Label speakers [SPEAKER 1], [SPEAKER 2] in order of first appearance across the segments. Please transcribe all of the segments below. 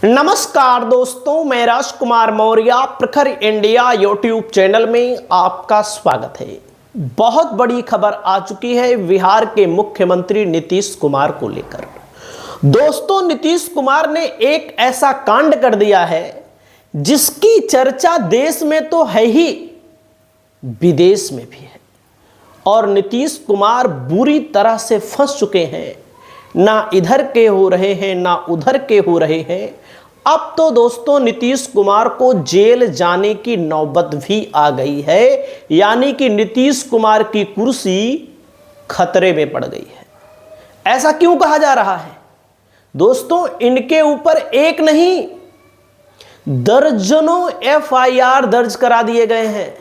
[SPEAKER 1] नमस्कार दोस्तों, मैं राजकुमार मौर्य प्रखर इंडिया यूट्यूब चैनल में आपका स्वागत है। बहुत बड़ी खबर आ चुकी है बिहार के मुख्यमंत्री नीतीश कुमार को लेकर। दोस्तों, नीतीश कुमार ने एक ऐसा कांड कर दिया है जिसकी चर्चा देश में तो है ही, विदेश में भी है। और नीतीश कुमार बुरी तरह से फंस चुके हैं, ना इधर के हो रहे हैं ना उधर के हो रहे हैं। अब तो दोस्तों नीतीश कुमार को जेल जाने की नौबत भी आ गई है, यानी कि नीतीश कुमार की कुर्सी खतरे में पड़ गई है। ऐसा क्यों कहा जा रहा है? दोस्तों, इनके ऊपर एक नहीं दर्जनों एफआईआर दर्ज करा दिए गए हैं।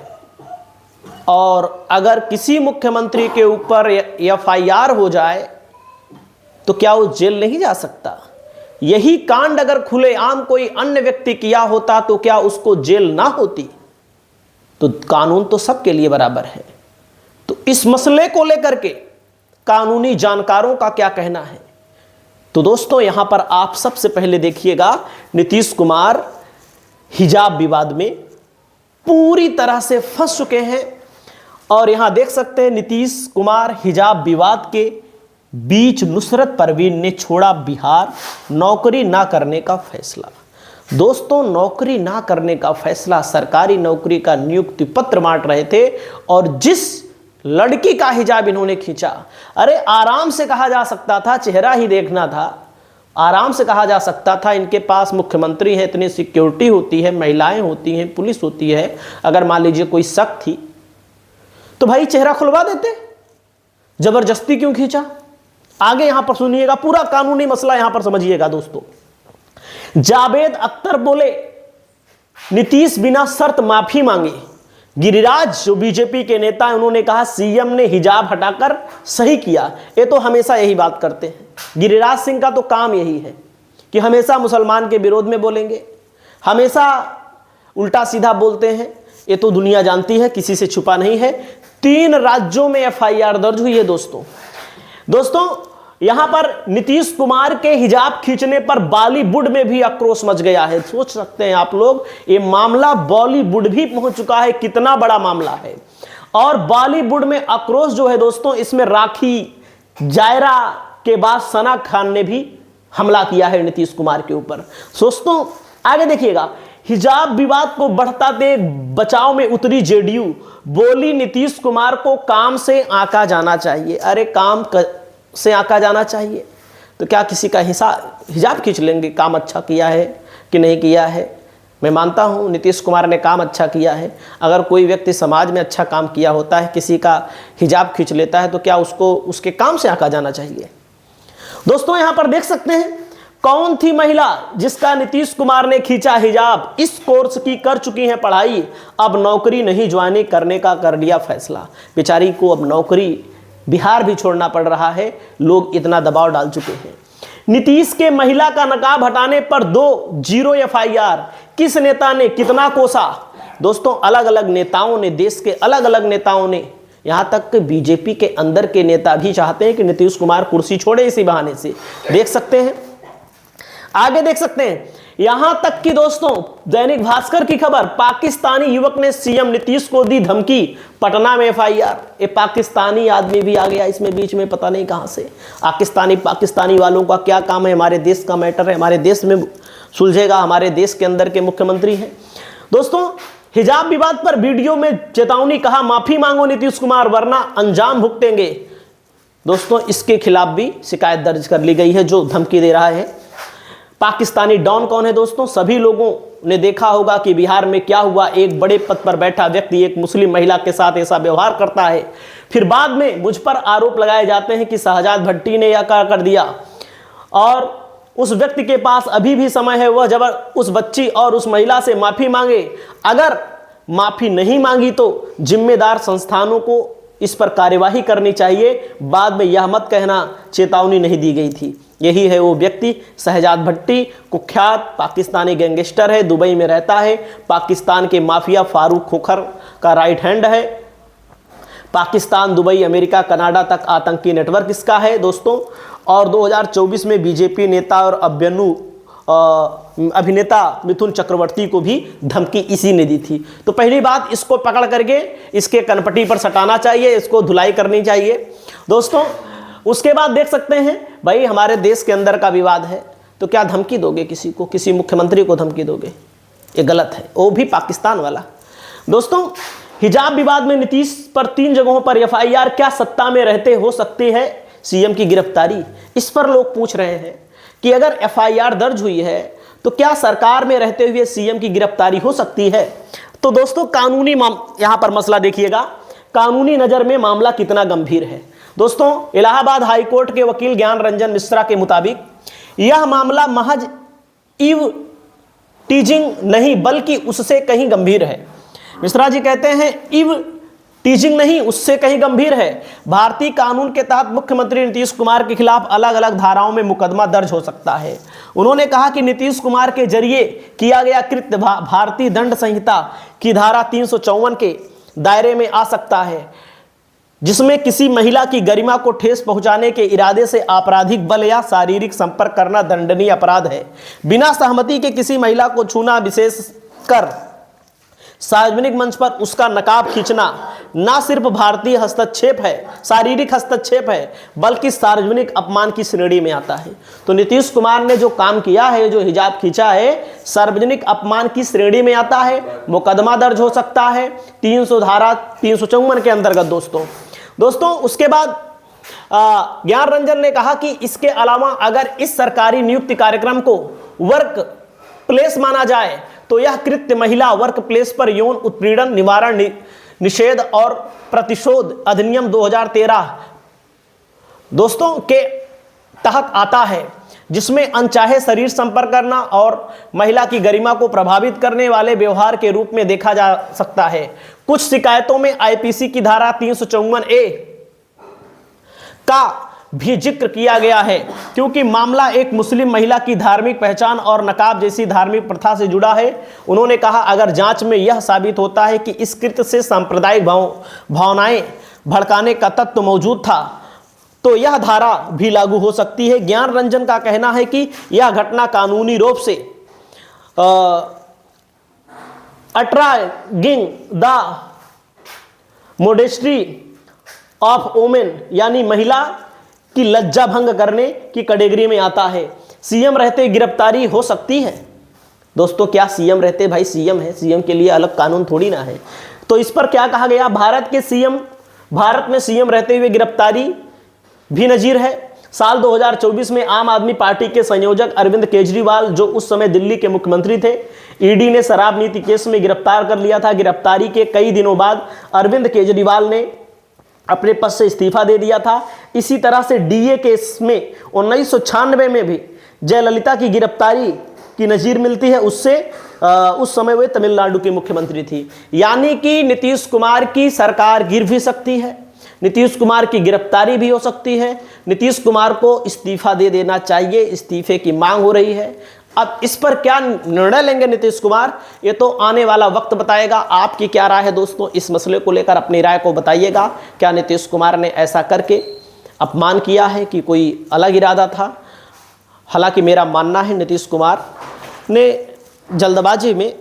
[SPEAKER 1] और अगर किसी मुख्यमंत्री के ऊपर एफआईआर हो जाए तो क्या वो जेल नहीं जा सकता? यही कांड अगर खुलेआम कोई अन्य व्यक्ति किया होता तो क्या उसको जेल ना होती? तो कानून तो सबके लिए बराबर है। तो इस मसले को लेकर के कानूनी जानकारों का क्या कहना है? तो दोस्तों, यहां पर आप सबसे पहले देखिएगा, नीतीश कुमार हिजाब विवाद में पूरी तरह से फंस चुके हैं। और यहां देख सकते हैं नीतीश कुमार हिजाब विवाद के बीच नुसरत परवीन ने छोड़ा बिहार, नौकरी ना करने का फैसला। दोस्तों, नौकरी ना करने का फैसला, सरकारी नौकरी का नियुक्ति पत्र बांट रहे थे और जिस लड़की का हिजाब इन्होंने खींचा, अरे आराम से कहा जा सकता था, चेहरा ही देखना था, आराम से कहा जा सकता था इनके पास मुख्यमंत्री है, इतनी सिक्योरिटी होती है, महिलाएं होती हैं, पुलिस होती है, अगर मान लीजिए कोई शक थी तो भाई चेहरा खुलवा देते। जबरदस्ती क्यों खींचा? आगे यहां पर सुनिएगा, पूरा कानूनी मसला यहां पर समझिएगा। दोस्तों, जावेद अख्तर बोले नीतीश बिना शर्त माफी मांगे। गिरिराज जो बीजेपी के नेता हैं, उन्होंने कहा सीएम ने हिजाब हटाकर सही किया। ये तो हमेशा यही बात करते हैं। गिरिराज सिंह का तो काम यही है कि हमेशा मुसलमान के विरोध में बोलेंगे, हमेशा उल्टा सीधा बोलते हैं। ये तो दुनिया जानती है, किसी से छुपा नहीं है। 3 राज्यों में एफआईआर दर्ज हुई है। दोस्तों, यहां पर नीतीश कुमार के हिजाब खींचने पर बॉलीवुड में भी आक्रोश मच गया है। सोच सकते हैं आप लोग, ये मामला बॉलीवुड भी पहुंच चुका है, कितना बड़ा मामला है। और बॉलीवुड में आक्रोश जो है दोस्तों, इसमें राखी, जायरा के बाद सना खान ने भी हमला किया है नीतीश कुमार के ऊपर। दोस्तों, आगे देखिएगा, हिजाब विवाद को बढ़ता देख बचाव में उतरी जेडीयू, बोली नीतीश कुमार को काम से आंका जाना चाहिए। अरे काम से आंका जाना चाहिए तो क्या किसी का हिजाब खींच लेंगे? काम अच्छा किया है कि नहीं किया है? मैं मानता हूं नीतीश कुमार ने काम अच्छा किया है। अगर कोई व्यक्ति समाज में अच्छा काम किया होता है, किसी का हिजाब खींच लेता है, तो क्या उसको उसके काम से आंका जाना चाहिए? दोस्तों, यहां पर देख सकते हैं, कौन थी महिला जिसका नीतीश कुमार ने खींचा हिजाब? इस कोर्स की कर चुकी है पढ़ाई, अब नौकरी नहीं ज्वाइन करने का कर लिया फैसला। बेचारी को अब नौकरी बिहार भी छोड़ना पड़ रहा है, लोग इतना दबाव डाल चुके हैं। नीतीश के महिला का नकाब हटाने पर 0 एफआईआर, किस नेता ने कितना कोसा? दोस्तों, अलग अलग नेताओं ने, देश के अलग अलग नेताओं ने, यहां तक कि बीजेपी के अंदर के नेता भी चाहते हैं कि नीतीश कुमार कुर्सी छोड़े इसी बहाने से। देख सकते हैं, आगे देख सकते हैं, यहां तक कि दोस्तों दैनिक भास्कर की खबर, पाकिस्तानी युवक ने सीएम नीतीश को दी धमकी, पटना में एफआईआर। ये पाकिस्तानी आदमी भी आ गया इसमें बीच में, पता नहीं कहां से। पाकिस्तानी वालों का क्या काम है? हमारे देश का मैटर है, हमारे देश में सुलझेगा, हमारे देश के अंदर के मुख्यमंत्री हैं। दोस्तों, हिजाब विवाद पर वीडियो में चेतावनी, कहा माफी मांगो नीतीश कुमार वरना अंजाम भुगतेंगे। दोस्तों, इसके खिलाफ भी शिकायत दर्ज कर ली गई है जो धमकी दे रहा है। पाकिस्तानी डॉन कौन है? दोस्तों, सभी लोगों ने देखा होगा कि बिहार में क्या हुआ। एक बड़े पद पर बैठा व्यक्ति एक मुस्लिम महिला के साथ ऐसा व्यवहार करता है, फिर बाद में मुझ पर आरोप लगाए जाते हैं कि शहजाद भट्टी ने यह कर दिया। और उस व्यक्ति के पास अभी भी समय है, वह उस बच्ची और उस महिला से माफी मांगे। अगर माफी नहीं मांगी तो जिम्मेदार संस्थानों को इस पर कार्यवाही करनी चाहिए। बाद में यह मत कहना चेतावनी नहीं दी गई थी। यही है वो व्यक्ति, शहजाद भट्टी, कुख्यात पाकिस्तानी गैंगस्टर है, दुबई में रहता है, पाकिस्तान के माफिया फारूक खोखर का राइट हैंड है। पाकिस्तान, दुबई, अमेरिका, कनाडा तक आतंकी नेटवर्क इसका है दोस्तों। और 2024 में बीजेपी नेता और अभ्यनु अभिनेता मिथुन चक्रवर्ती को भी धमकी इसी ने दी थी। तो पहली बात, इसको पकड़ करके इसके कनपटी पर सटाना चाहिए, इसको धुलाई करनी चाहिए दोस्तों। उसके बाद देख सकते हैं भाई, हमारे देश के अंदर का विवाद है, तो क्या धमकी दोगे किसी को, किसी मुख्यमंत्री को धमकी दोगे? ये गलत है, वो भी पाकिस्तान वाला। दोस्तों, हिजाब विवाद में नीतीश पर 3 जगहों पर एफआईआर, क्या सत्ता में रहते हो सकती है सीएम की गिरफ्तारी? इस पर लोग पूछ रहे हैं कि अगर एफआईआर दर्ज हुई है तो क्या सरकार में रहते हुए सीएम की गिरफ्तारी हो सकती है? तो दोस्तों, कानूनी यहां पर मसला देखिएगा, कानूनी नजर में मामला कितना गंभीर है। दोस्तों, इलाहाबाद हाईकोर्ट के वकील ज्ञान रंजन मिश्रा के मुताबिक यह मामला महज इव टीजिंग नहीं बल्कि उससे कहीं गंभीर है। मिश्रा जी कहते हैं इव टीजिंग नहीं, उससे कहीं गंभीर है। भारतीय कानून के तहत मुख्यमंत्री नीतीश कुमार के खिलाफ अलग अलग धाराओं में मुकदमा दर्ज हो सकता है। उन्होंने कहा कि नीतीश कुमार के जरिए किया गया कृत्य भारतीय दंड संहिता की धारा 354 के दायरे में आ सकता है, जिसमें किसी महिला की गरिमा को ठेस पहुंचाने के इरादे से आपराधिक बल या शारीरिक संपर्क करना दंडनीय अपराध है। बिना सहमति के किसी महिला को छूना, विशेषकर सार्वजनिक मंच पर उसका नकाब खींचना, ना सिर्फ भारतीय हस्तक्षेप है, शारीरिक हस्तक्षेप है, बल्कि सार्वजनिक अपमान की श्रेणी में आता है। तो नीतीश कुमार ने जो काम किया है, जो हिजाब खींचा है, सार्वजनिक अपमान की श्रेणी में आता है, मुकदमा दर्ज हो सकता है 300 धारा 354 के अंतर्गत। दोस्तों, उसके बाद ज्ञान रंजन ने कहा कि इसके अलावा अगर इस सरकारी नियुक्ति कार्यक्रम को वर्क प्लेस माना जाए तो यह कृत्य महिला वर्क प्लेस पर यौन उत्पीड़न निवारण निषेध और प्रतिशोध अधिनियम 2013 दोस्तों के तहत आता है, जिसमें अनचाहे शरीर संपर्क करना और महिला की गरिमा को प्रभावित करने वाले व्यवहार के रूप में देखा जा सकता है। कुछ शिकायतों में आईपीसी की धारा 354A का भी जिक्र किया गया है, क्योंकि मामला एक मुस्लिम महिला की धार्मिक पहचान और नकाब जैसी धार्मिक प्रथा से जुड़ा है। उन्होंने कहा, अगर जांच में यह साबित होता है कि इस कृत्य से सांप्रदायिक भावनाएं भड़काने का तत्व मौजूद था तो यह धारा भी लागू हो सकती है। ज्ञान रंजन का कहना है कि यह घटना कानूनी रूप से अट्राइंग द मोडेस्टी ऑफ वोमेन, यानी महिला की लज्जा भंग करने की कैटेगरी में आता है। सीएम रहते गिरफ्तारी हो सकती है। दोस्तों, क्या सीएम रहते? भाई सीएम है, सीएम के लिए अलग कानून थोड़ी ना है। तो इस पर क्या कहा गया, भारत में सीएम रहते हुए गिरफ्तारी भी नजीर है। साल 2024 में आम आदमी पार्टी के संयोजक अरविंद केजरीवाल, जो उस समय दिल्ली के मुख्यमंत्री थे, ईडी ने शराब नीति केस में गिरफ्तार कर लिया था। गिरफ्तारी के कई दिनों बाद अरविंद केजरीवाल ने अपने पद से इस्तीफा दे दिया था। इसी तरह से डीए केस में 1996 में भी जयललिता की गिरफ्तारी की नजीर मिलती है। उस समय वे तमिलनाडु के मुख्यमंत्री थी। यानी कि नीतीश कुमार की सरकार गिर भी सकती है, नीतीश कुमार की गिरफ्तारी भी हो सकती है। नीतीश कुमार को इस्तीफा दे देना चाहिए, इस्तीफे की मांग हो रही है। अब इस पर क्या निर्णय लेंगे नीतीश कुमार, ये तो आने वाला वक्त बताएगा। आपकी क्या राय है दोस्तों, इस मसले को लेकर अपनी राय को बताइएगा। क्या नीतीश कुमार ने ऐसा करके अपमान किया है कि कोई अलग इरादा था? हालांकि मेरा मानना है नीतीश कुमार ने जल्दबाजी में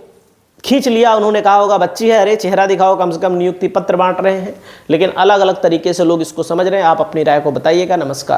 [SPEAKER 1] खींच लिया। उन्होंने कहा होगा बच्ची है, अरे चेहरा दिखाओ, कम से कम नियुक्ति पत्र बांट रहे हैं, लेकिन अलग अलग तरीके से लोग इसको समझ रहे हैं। आप अपनी राय को बताइएगा। नमस्कार।